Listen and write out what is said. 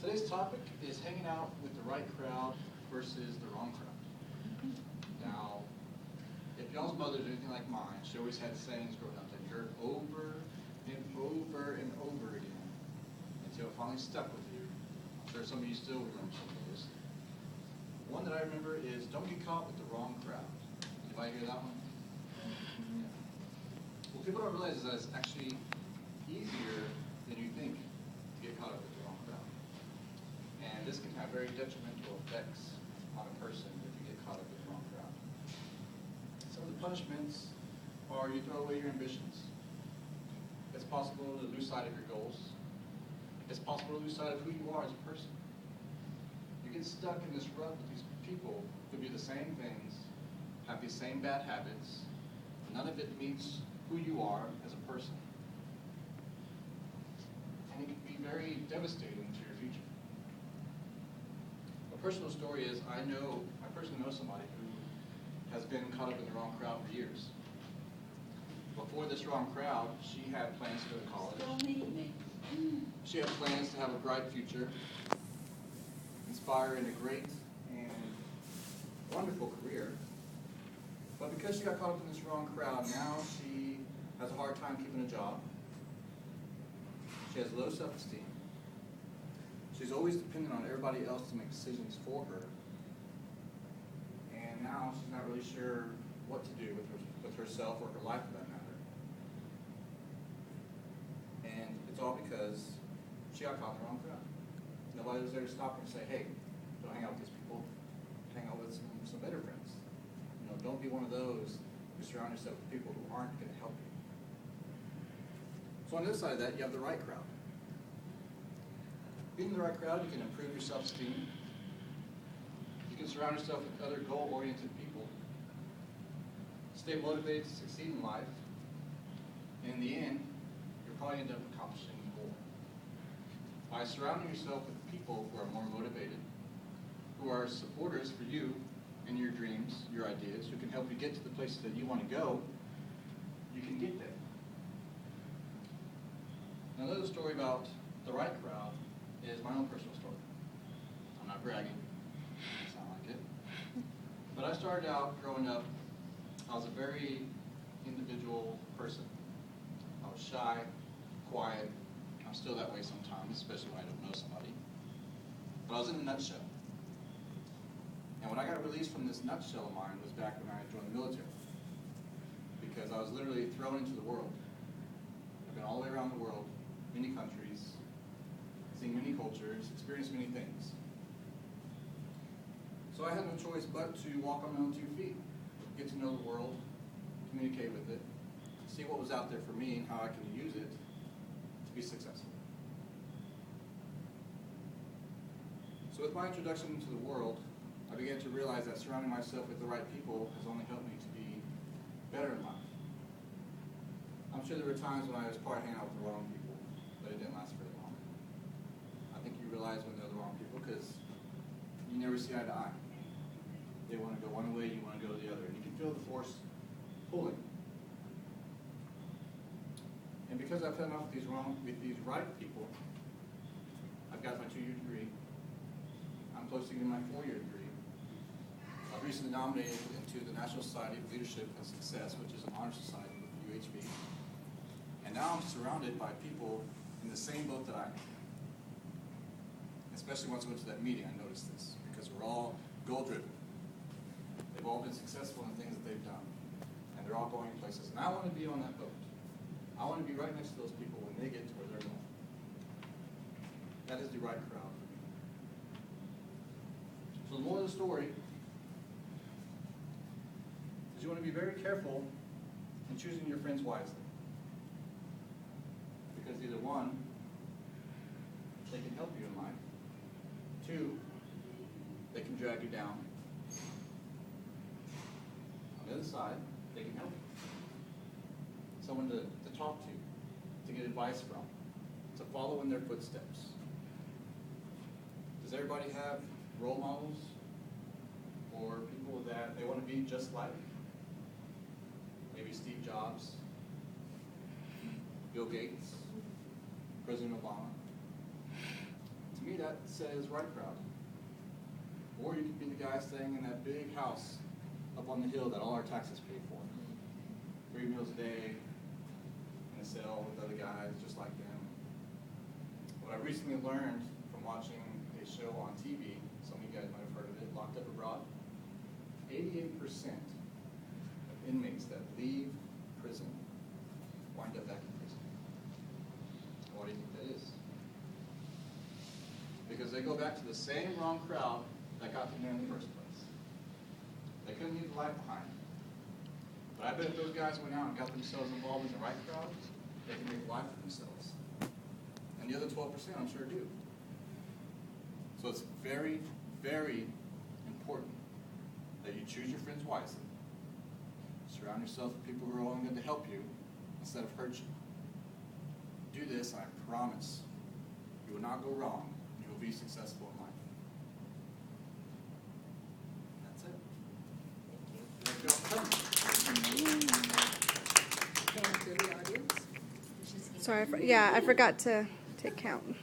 Today's topic is hanging out with the right crowd versus the wrong crowd. Now, if y'all's mothers are anything like mine, she always had sayings growing up that you heard over and over and over again until it finally stuck with you. I'm sure some of you still remember some of those. One that I remember is don't get caught with the wrong crowd. Anybody hear that one? Yeah. What people don't realize is that it's actually easier than you think to get caught up with the wrong crowd. And this can have very detrimental effects on a person if you get caught up with the wrong crowd. Some of the punishments are you throw away your ambitions. It's possible to lose sight of your goals. It's possible to lose sight of who you are as a person. You get stuck in this rut with these people who do the same things, have these same bad habits. None of it meets who you are as a person. And it can be very devastating to your future. A personal story is I personally know somebody who has been caught up in the wrong crowd for years. Before this wrong crowd, she had plans to go to college. Don't need me. She had plans to have a bright future, inspire in a great and wonderful career. But because she got caught up in this wrong crowd, now she has a hard time keeping a job. She has low self-esteem. She's always dependent on everybody else to make decisions for her. And now she's not really sure what to do with herself or her life for that matter. And it's all because she got caught in the wrong crowd. Nobody was there to stop her and say, hey, don't hang out with these people. Hang out with some better friends. Don't be one of those who surround yourself with people who aren't going to help you. So on the other side of that, you have the right crowd. Being in the right crowd, you can improve your self-esteem. You can surround yourself with other goal-oriented people. Stay motivated to succeed in life. And in the end, you'll probably end up accomplishing more. By surrounding yourself with people who are more motivated, who are supporters for you and your dreams, your ideas, who can help you get to the places that you want to go, you can get there. Now, another story about the right crowd is my own personal story. I'm not bragging. Doesn't sound like it. But I started out growing up, I was a very individual person. I was shy, quiet. I'm still that way sometimes, especially when I don't know somebody. But I was in a nutshell. And when I got released from this nutshell of mine was back when I joined the military. Because I was literally thrown into the world. I've been all the way around the world, many countries, seen many cultures, experienced many things. So I had no choice but to walk on my own 2 feet, get to know the world, communicate with it, see what was out there for me and how I can use it to be successful. So with my introduction into the world, I began to realize that surrounding myself with the right people has only helped me to be better in life. I'm sure there were times when I was probably hanging out with the wrong people, but it didn't last very long. I think you realize when they're the wrong people because you never see eye to eye. They want to go one way, you want to go the other, and you can feel the force pulling. And because I've hung out with these right people, I've got my 2-year degree. I'm close to getting my 4-year degree. I've recently nominated into the National Society of Leadership and Success, which is an honor society with the UHB. And now I'm surrounded by people in the same boat that I am. Especially once I went to that meeting, I noticed this, because we're all goal-driven. They've all been successful in the things that they've done. And they're all going places. And I want to be on that boat. I want to be right next to those people when they get to where they're going. That is the right crowd for me. So the moral of the story is you want to be very careful in choosing your friends wisely. Because either one, they can help you in life. 2, they can drag you down. On the other side, they can help you. Someone to talk to get advice from, to follow in their footsteps. Does everybody have role models or people that they want to be just like? Maybe Steve Jobs, Bill Gates, President Obama. To To me, that says right crowd. Or you could be the guy staying in that big house up on the hill that all our taxes pay for. 3 meals a day, in a cell with other guys just like them. What I recently learned from watching a show on TV, some of you guys might have heard of it, Locked Up Abroad, 88% of inmates that leave prison wind up back in prison. Why do you think that is? Because they go back to the same wrong crowd that got them there in the first place. They couldn't leave the life behind. But I bet if those guys went out and got themselves involved in the right crowd, they can make a life for themselves. And the other 12%, I'm sure, do. So it's very, very important that you choose your friends wisely. Surround yourself with people who are only going to help you instead of hurt you. Do this, and I promise you will not go wrong. You will be successful in life. That's it. Thank you. Sorry, I forgot to take count.